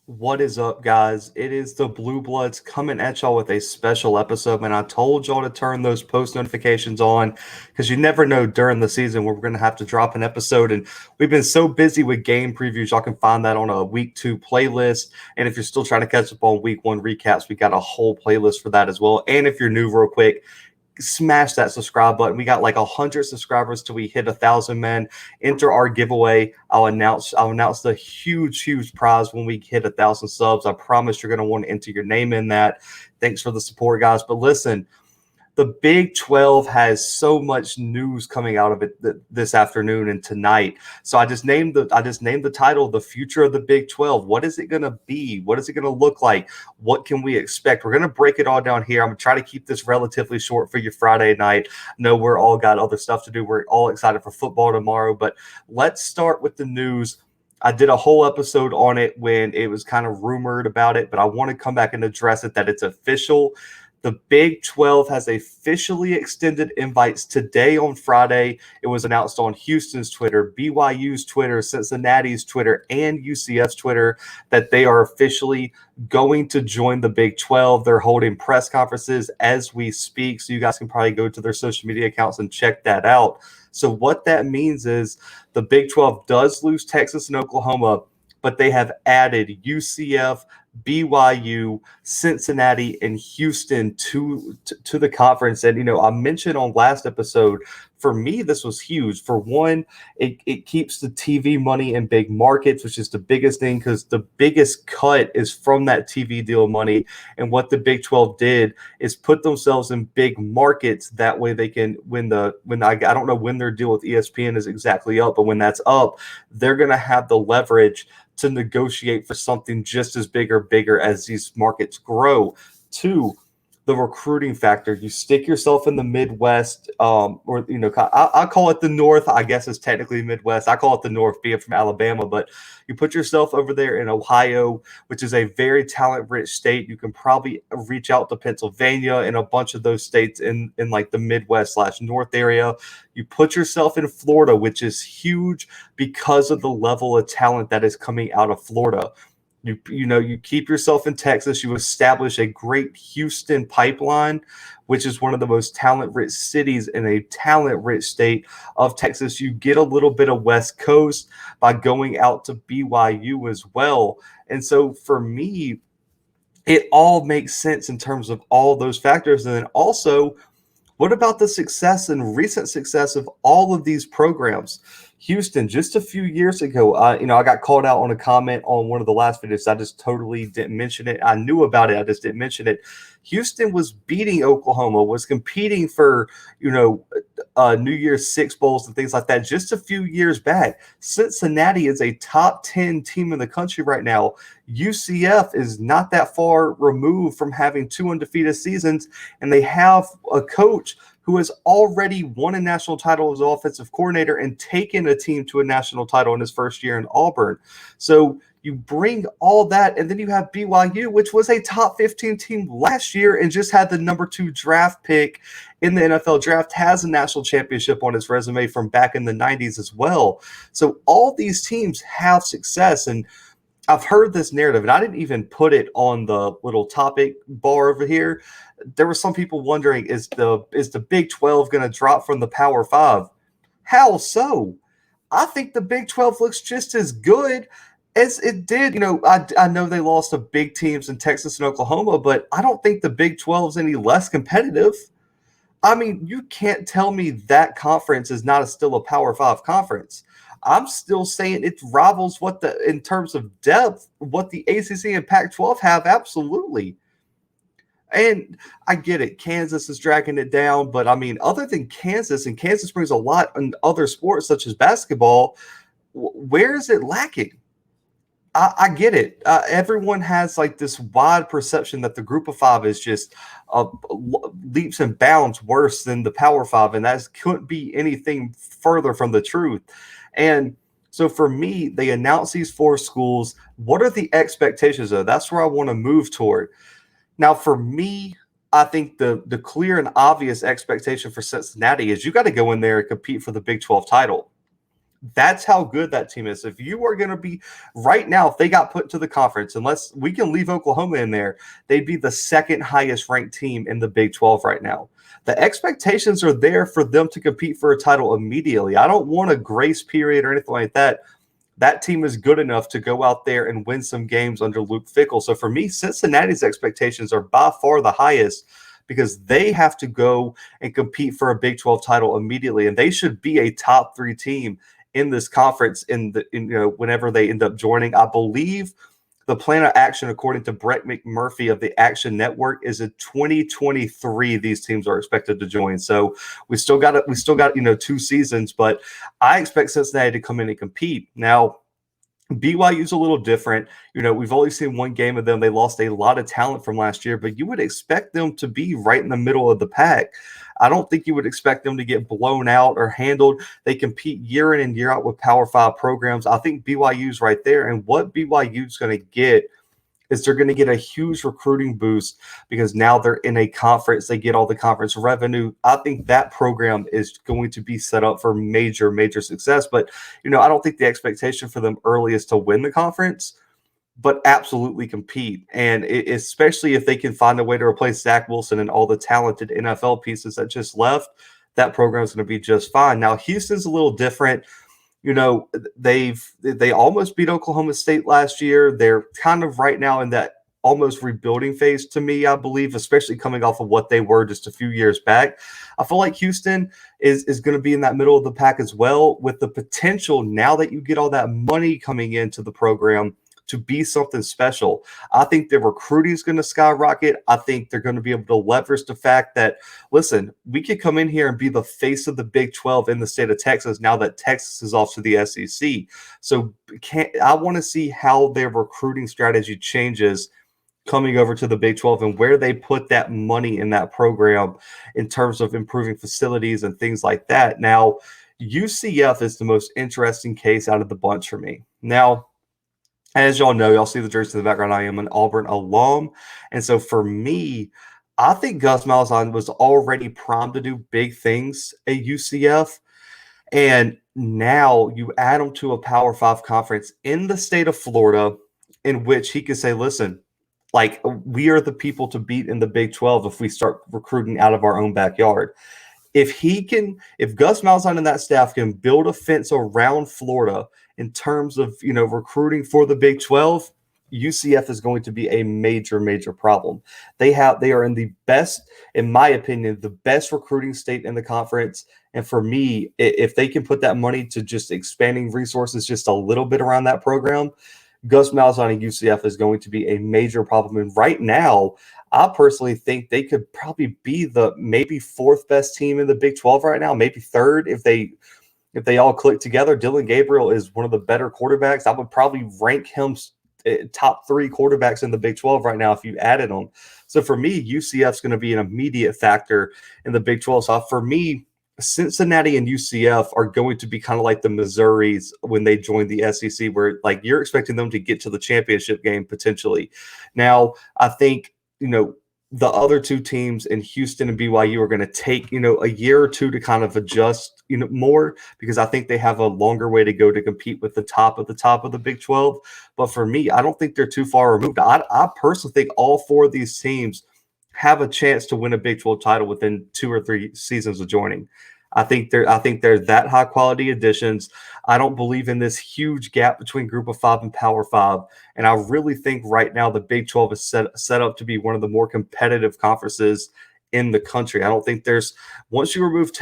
What is up, guys? It is the Blue Bloods coming at y'all with a special episode. And I told y'all to turn those post notifications on because you never know during the season where we're going to have to drop an episode. And we've been so busy with game previews. Y'all can find that on a week 2 playlist. And if you're still trying to catch up on week 1 recaps, we got a whole playlist for that as well. And if you're new, real quick, smash that subscribe button. We got like 100 subscribers till we hit 1,000 men. Enter our giveaway. I'll announce the huge prize when we hit 1,000 subs. I promise you're going to want to enter your name in that. Thanks for the support, guys. But listen, the Big 12 has so much news coming out of it this afternoon and tonight. So I just named the title "The Future of the Big 12." What is it going to be? What is it going to look like? What can we expect? We're going to break it all down here. I'm going to try to keep this relatively short for your Friday night. I know we're all got other stuff to do. We're all excited for football tomorrow, but let's start with the news. I did a whole episode on it when it was kind of rumored about it, but I want to come back and address it that it's official. The Big 12 has officially extended invites today on Friday. It was announced on Houston's Twitter, BYU's Twitter, Cincinnati's Twitter, and UCF's Twitter that they are officially going to join the Big 12. They're holding press conferences as we speak, so you guys can probably go to their social media accounts and check that out. So what that means is the Big 12 does lose Texas and Oklahoma, but they have added UCF, BYU, Cincinnati, and Houston to the conference. And, I mentioned on last episode, for me, this was huge. For one, it keeps the TV money in big markets, which is the biggest thing because the biggest cut is from that TV deal money. And what the Big 12 did is put themselves in big markets. That way they can, I don't know when their deal with ESPN is exactly up, but when that's up, they're going to have the leverage to negotiate for something just as big or bigger as these markets grow. Two, the recruiting factor. You stick yourself in the Midwest, I call it the North. I guess it's technically Midwest. I call it the North, being from Alabama. But you put yourself over there in Ohio, which is a very talent-rich state. You can probably reach out to Pennsylvania and a bunch of those states in like the Midwest/North area. You put yourself in Florida, which is huge because of the level of talent that is coming out of Florida. You keep yourself in Texas. You establish a great Houston pipeline, which is one of the most talent-rich cities in a talent-rich state of Texas. You get a little bit of West Coast by going out to BYU as well. And so for me, it all makes sense in terms of all those factors. And then also, what about the success and recent success of all of these programs? Houston, just a few years ago, I got called out on a comment on one of the last videos. I just totally didn't mention it. I knew about it. I just didn't mention it. Houston was beating Oklahoma, was competing for, New Year's Six Bowls and things like that just a few years back. Cincinnati is a top 10 team in the country right now. UCF is not that far removed from having 2 undefeated seasons, and they have a coach who has already won a national title as offensive coordinator and taken a team to a national title in his first year in Auburn. So you bring all that, and then you have BYU, which was a top 15 team last year and just had the number 2 draft pick in the NFL draft, has a national championship on its resume from back in the 90s as well. So all these teams have success, and I've heard this narrative, and I didn't even put it on the little topic bar over here. There were some people wondering, is the Big 12 going to drop from the Power 5? How so? I think the Big 12 looks just as good as it did. I know they lost to big teams in Texas and Oklahoma, but I don't think the Big 12 is any less competitive. I mean, you can't tell me that conference is not still a Power 5 conference. I'm still saying it rivals in terms of depth, what the ACC and Pac-12 have, absolutely. And I get it. Kansas is dragging it down. But, I mean, other than Kansas, and Kansas brings a lot in other sports such as basketball, where is it lacking? I get it. Everyone has like this wide perception that the group of 5 is just leaps and bounds worse than the Power 5. And that couldn't be anything further from the truth. And so for me, they announce these 4 schools. What are the expectations, though? That's where I want to move toward. Now, for me, I think the clear and obvious expectation for Cincinnati is you got to go in there and compete for the Big 12 title. That's how good that team is. If you are going to be right now, if they got put to the conference, unless we can leave Oklahoma in there, they'd be the second highest ranked team in the Big 12 right now. The expectations are there for them to compete for a title immediately. I don't want a grace period or anything like that. That team is good enough to go out there and win some games under Luke Fickell. So for me, Cincinnati's expectations are by far the highest because they have to go and compete for a Big 12 title immediately, and they should be a top 3 team in this conference whenever they end up joining. I believe the plan of action, according to Brett McMurphy of the Action Network, is in 2023. These teams are expected to join. So we still got 2 seasons, but I expect Cincinnati to come in and compete. Now, BYU's a little different. We've only seen one game of them. They lost a lot of talent from last year, but you would expect them to be right in the middle of the pack. I don't think you would expect them to get blown out or handled. They compete year in and year out with Power 5 programs. I think BYU's right there. And what BYU's going to get is they're going to get a huge recruiting boost because now they're in a conference. They get all the conference revenue. I think that program is going to be set up for major, major success. But, I don't think the expectation for them early is to win the conference, but absolutely compete. And especially if they can find a way to replace Zach Wilson and all the talented NFL pieces that just left, that program is going to be just fine. Now, Houston's a little different. They almost beat Oklahoma State last year. They're kind of right now in that almost rebuilding phase to me, I believe, especially coming off of what they were just a few years back. I feel like Houston is going to be in that middle of the pack as well, with the potential now that you get all that money coming into the program to be something special. I think the recruiting is going to skyrocket. I think they're going to be able to leverage the fact that, listen, we could come in here and be the face of the Big 12 in the state of Texas now that Texas is off to the SEC. So I want to see how their recruiting strategy changes coming over to the Big 12 and where they put that money in that program in terms of improving facilities and things like that. Now, UCF is the most interesting case out of the bunch for me. Now, as y'all know, y'all see the jersey in the background, I am an Auburn alum. And so for me, I think Gus Malzahn was already primed to do big things at UCF. And now you add him to a Power 5 conference in the state of Florida, in which he could say, listen, like, we are the people to beat in the Big 12 if we start recruiting out of our own backyard. If Gus Malzahn and that staff can build a fence around Florida in terms of, recruiting for the Big 12, UCF is going to be a major, major problem. They are in the best, in my opinion, the best recruiting state in the conference. And for me, if they can put that money to just expanding resources just a little bit around that program, Gus Malzahn and UCF is going to be a major problem. And right now, I personally think they could probably be the maybe 4th best team in the Big 12 right now, maybe 3rd if they all click together. Dillon Gabriel is one of the better quarterbacks. I would probably rank him top 3 quarterbacks in the Big 12 right now if you added them. So for me, UCF is going to be an immediate factor in the Big 12. So for me, Cincinnati and UCF are going to be kind of like the Missouris when they join the SEC, where like you're expecting them to get to the championship game potentially. Now, I think, the other 2 teams in Houston and BYU are going to take, a year or 2 to kind of adjust, more, because I think they have a longer way to go to compete with the top of the Big 12. But for me, I don't think they're too far removed. I personally think all 4 of these teams have a chance to win a Big 12 title within 2 or 3 seasons of joining. I think they're that high quality additions. I don't believe in this huge gap between Group of 5 and Power 5. And I really think right now the Big 12 is set up to be one of the more competitive conferences in the country. I don't think there's, once you remove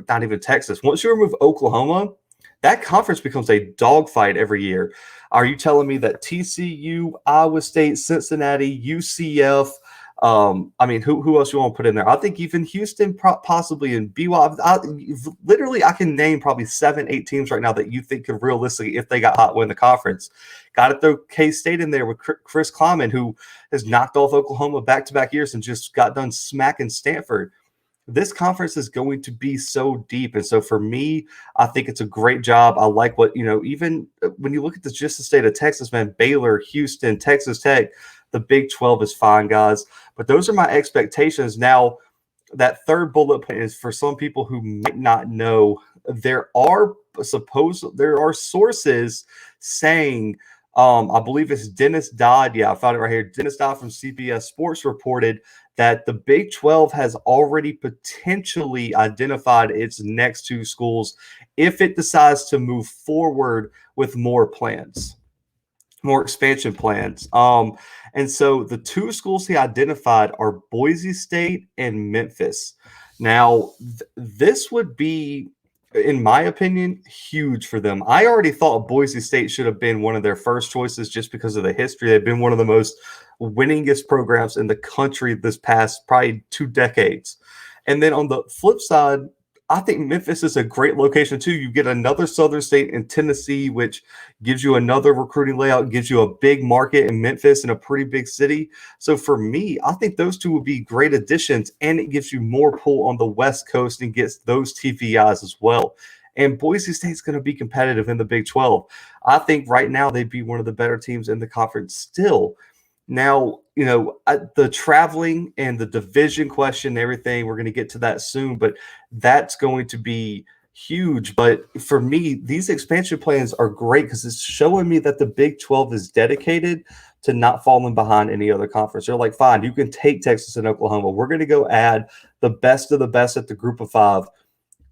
not even Texas, once you remove Oklahoma, that conference becomes a dogfight every year. Are you telling me that TCU, Iowa State, Cincinnati, UCF, who else you want to put in there? I think even Houston possibly, and BYU. Literally, I can name probably 7, 8 teams right now that you think could realistically, if they got hot, win the conference. Got to throw K-State in there with Chris Kleiman, who has knocked off Oklahoma back-to-back years and just got done smacking Stanford. This conference is going to be so deep. And so for me, I think it's a great job. I like what, even when you look at just the state of Texas, man, Baylor, Houston, Texas Tech, the Big 12 is fine, guys. But those are my expectations. Now, that third bullet point is for some people who might not know there are sources saying, I believe it's Dennis Dodd. Yeah, I found it right here. Dennis Dodd from CBS Sports reported that the Big 12 has already potentially identified its next two schools if it decides to move forward with more plans, more expansion plans. And so the two schools he identified are Boise State and Memphis. Now, this would be, in my opinion, huge for them. I already thought Boise State should have been one of their first choices just because of the history. They've been one of the most winningest programs in the country this past probably 2 decades. And then on the flip side, I think Memphis is a great location too. You get another Southern state in Tennessee, which gives you another recruiting layout, gives you a big market in Memphis and a pretty big city. So for me, I think those two would be great additions, and it gives you more pull on the West Coast and gets those TVIs as well. And Boise State's going to be competitive in the Big 12. I think right now they'd be one of the better teams in the conference still. Now, the traveling and the division question and everything, we're going to get to that soon, but that's going to be huge. But for me, these expansion plans are great because it's showing me that the Big 12 is dedicated to not falling behind any other conference. They're like, fine, you can take Texas and Oklahoma. We're going to go add the best of the best at the group of 5.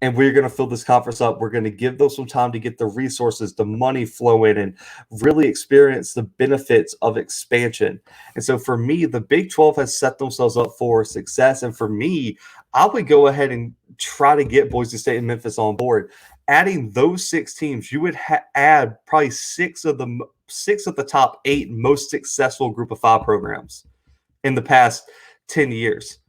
And we're going to fill this conference up. We're going to give them some time to get the resources, the money flow in, and really experience the benefits of expansion. And so for me, the Big 12 has set themselves up for success. And for me, I would go ahead and try to get Boise State and Memphis on board. Adding those 6 teams, you would add probably 6 of the top 8 most successful group of 5 programs in the past 10 years.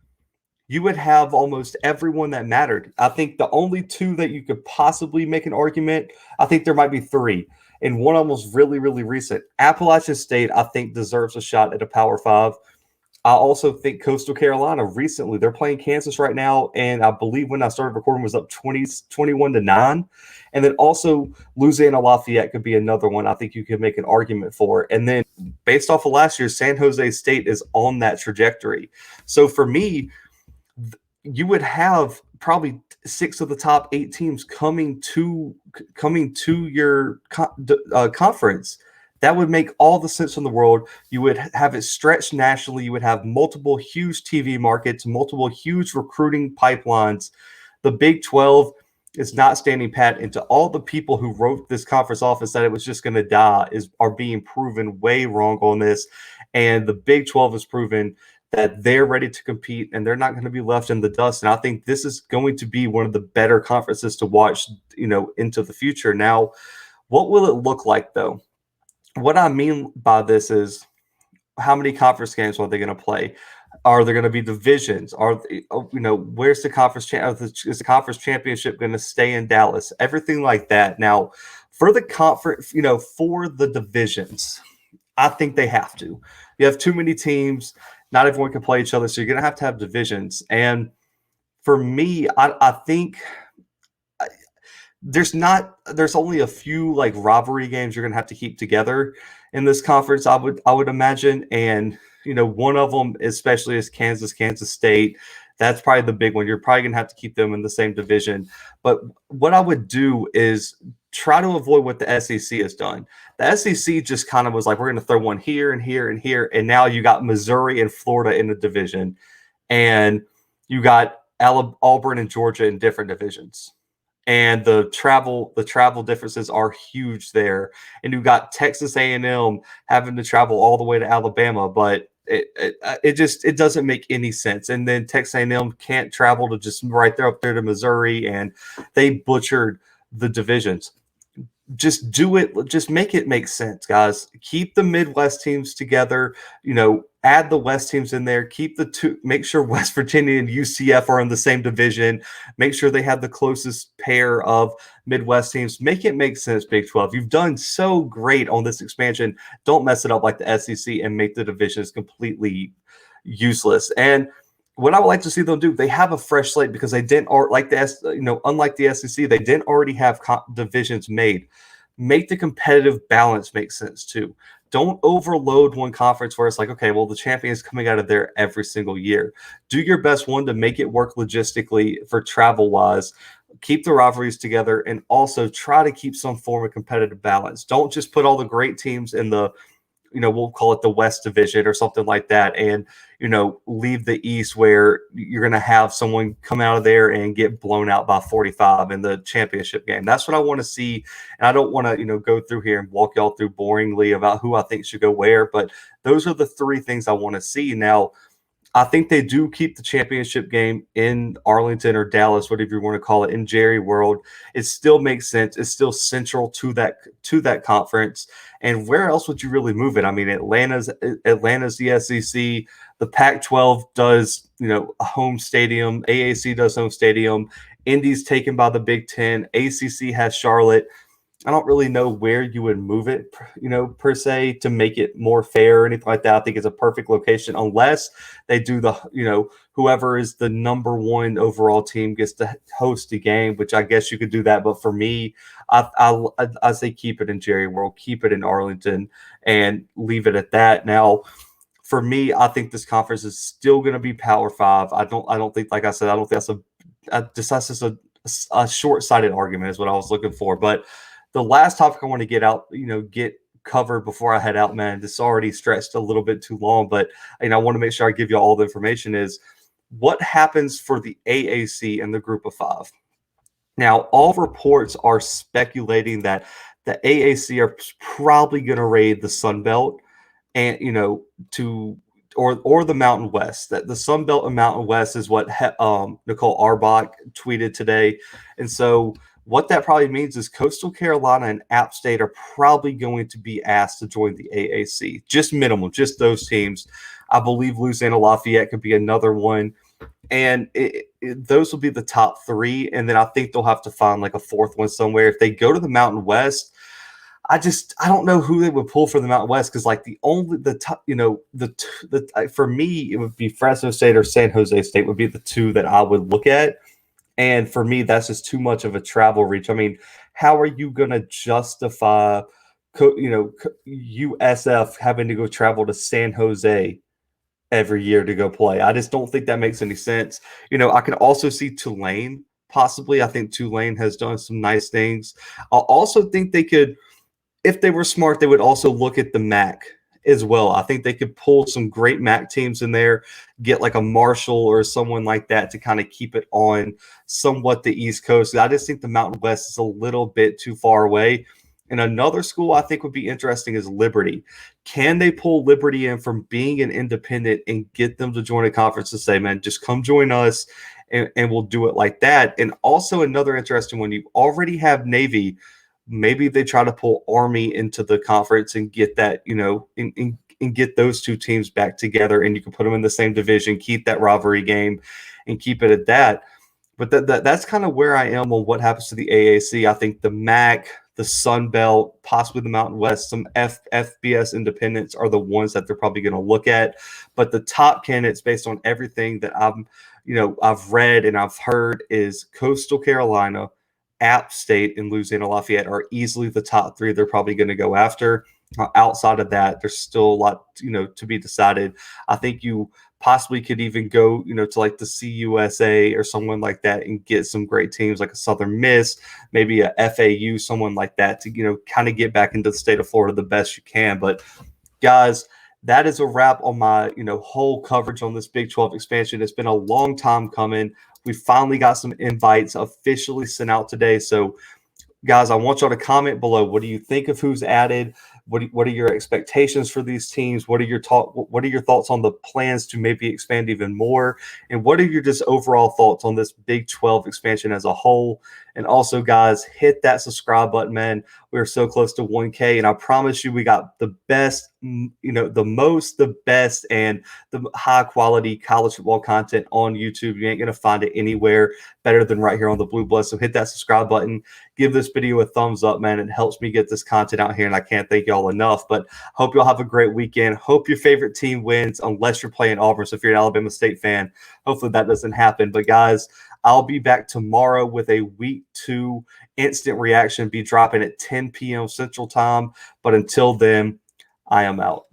You would have almost everyone that mattered. I think the only 2 that you could possibly make an argument, I think there might be 3, and one almost really, really recent. Appalachian State, I think, deserves a shot at a Power 5. I also think Coastal Carolina recently, they're playing Kansas right now, and I believe when I started recording was up 21-9. And then also Louisiana Lafayette could be another one I think you could make an argument for. And then based off of last year, San Jose State is on that trajectory. So for me, you would have probably 6 of the top 8 teams coming to your conference. That would make all the sense in the world. You would have it stretched nationally. You would have multiple huge TV markets, multiple huge recruiting pipelines. The Big 12 is not standing pat, and to all the people who wrote this conference off and said it was just going to die are being proven way wrong on this. And the Big 12 has proven that they're ready to compete and they're not going to be left in the dust. And I think this is going to be one of the better conferences to watch, into the future. Now, what will it look like though? What I mean by this is how many conference games are they going to play? Are there going to be divisions? Where's the conference? Is the conference championship going to stay in Dallas? Everything like that. Now, for the conference, for the divisions, I think they have to. You have too many teams. Not everyone can play each other, so you're going to have divisions. And for me, I think there's only a few like rivalry games you're going to have to keep together in this conference. I would imagine, and one of them especially is Kansas State. That's probably the big one. You're probably going to have to keep them in the same division. But what I would do is try to avoid what the SEC has done. The SEC just kind of was like, we're going to throw one here and here and here. And now you got Missouri and Florida in the division. And you got Auburn and Georgia in different divisions. And the travel differences are huge there. And you got Texas A&M having to travel all the way to Alabama, but it doesn't make any sense. And then Texas A&M can't travel to just right there up there to Missouri, and they butchered the divisions. Just do it. Just make it make sense, guys. Keep the Midwest teams together. Add the West teams in there. Keep the 2. Make sure West Virginia and UCF are in the same division. Make sure they have the closest pair of Midwest teams. Make it make sense, Big 12. You've done so great on this expansion. Don't mess it up like the SEC and make the divisions completely useless. And what I would like to see them do, they have a fresh slate because they didn't, or like unlike the SEC, they didn't already have divisions made. Make the competitive balance make sense too. Don't overload one conference where it's like, okay, well, the champion is coming out of there every single year. Do your best, one, to make it work logistically for travel wise, keep the rivalries together, and also try to keep some form of competitive balance. Don't just put all the great teams in the, we'll call it the West Division or something like that, and leave the East where you're going to have someone come out of there and get blown out by 45 in the championship game. That's what I want to see, and I don't want to go through here and walk y'all through boringly about who I think should go where, but those are the three things I want to see. Now, I think they do keep the championship game in Arlington or Dallas, whatever you want to call it, in Jerry World. It still makes sense. It's still central to that conference. And where else would you really move it? I mean, Atlanta's the SEC. The Pac-12 does, a home stadium. AAC does home stadium. Indy's taken by the Big Ten. ACC has Charlotte. I don't really know where you would move it, per se, to make it more fair or anything like that. I think it's a perfect location unless they do whoever is the number one overall team gets to host a game, which I guess you could do that. But for me, I say keep it in Jerry World, keep it in Arlington, and leave it at that. Now, for me, I think this conference is still going to be Power Five. I don't think, like I said, I don't think that's just a short-sighted argument is what I was looking for. But the last topic I want to get covered before I head out, man, this already stretched a little bit too long, but I want to make sure I give you all the information, is what happens for the AAC and the group of five. Now, all reports are speculating that the AAC are probably going to raid the Sun Belt and, or the Mountain West. That the Sun Belt and Mountain West is what Nicole Arbach tweeted today. And so what that probably means is Coastal Carolina and App State are probably going to be asked to join the AAC. Just minimal, just those teams. I believe Louisiana Lafayette could be another one. And those will be the top three. And then I think they'll have to find like a fourth one somewhere. If they go to the Mountain West, I don't know who they would pull for the Mountain West, because like for me, it would be Fresno State or San Jose State would be the two that I would look at. And for me, that's just too much of a travel reach. I mean, how are you going to justify, USF having to go travel to San Jose every year to go play? I just don't think that makes any sense. I can also see Tulane possibly. I think Tulane has done some nice things. I also think they could, if they were smart, they would also look at the MAC as well. I think they could pull some great MAC teams in there, get like a Marshall or someone like that to kind of keep it on somewhat the East Coast. I just think the Mountain West is a little bit too far away. And another school I think would be interesting is Liberty. Can they pull Liberty in from being an independent and get them to join a conference and say, man, just come join us, and we'll do it like that? And also another interesting one, you already have Navy. Maybe they try to pull Army into the conference and get that, and get those two teams back together, and you can put them in the same division, keep that rivalry game, and keep it at that. But that's kind of where I am on what happens to the AAC. I think the MAC, the Sun Belt, possibly the Mountain West, some FBS independents are the ones that they're probably going to look at. But the top candidates, based on everything that I've read and I've heard, is Coastal Carolina, App State, and Louisiana Lafayette are easily the top three they're probably going to go after. Outside of that, there's still a lot, to be decided. I think you possibly could even go, to like the CUSA or someone like that and get some great teams like a Southern Miss, maybe a FAU, someone like that to, kind of get back into the state of Florida the best you can. But guys, that is a wrap on my, whole coverage on this Big 12 expansion. It's been a long time coming. We finally got some invites officially sent out today. So, guys, I want y'all to comment below. What do you think of who's added? What are your expectations for these teams? What are your thoughts on the plans to maybe expand even more? And what are your just overall thoughts on this Big 12 expansion as a whole? And also, guys, hit that subscribe button, man. We're so close to 1K, and I promise you we got the best, the best, and the high quality college football content on YouTube. You ain't going to find it anywhere better than right here on the Blue Blood. So hit that subscribe button. Give this video a thumbs up, man. It helps me get this content out here, and I can't thank y'all enough. But hope y'all have a great weekend. Hope your favorite team wins, unless you're playing Auburn. So if you're an Alabama State fan, hopefully that doesn't happen. But guys, I'll be back tomorrow with a week 2 instant reaction, be dropping at 10 p.m. Central Time. But until then, I am out.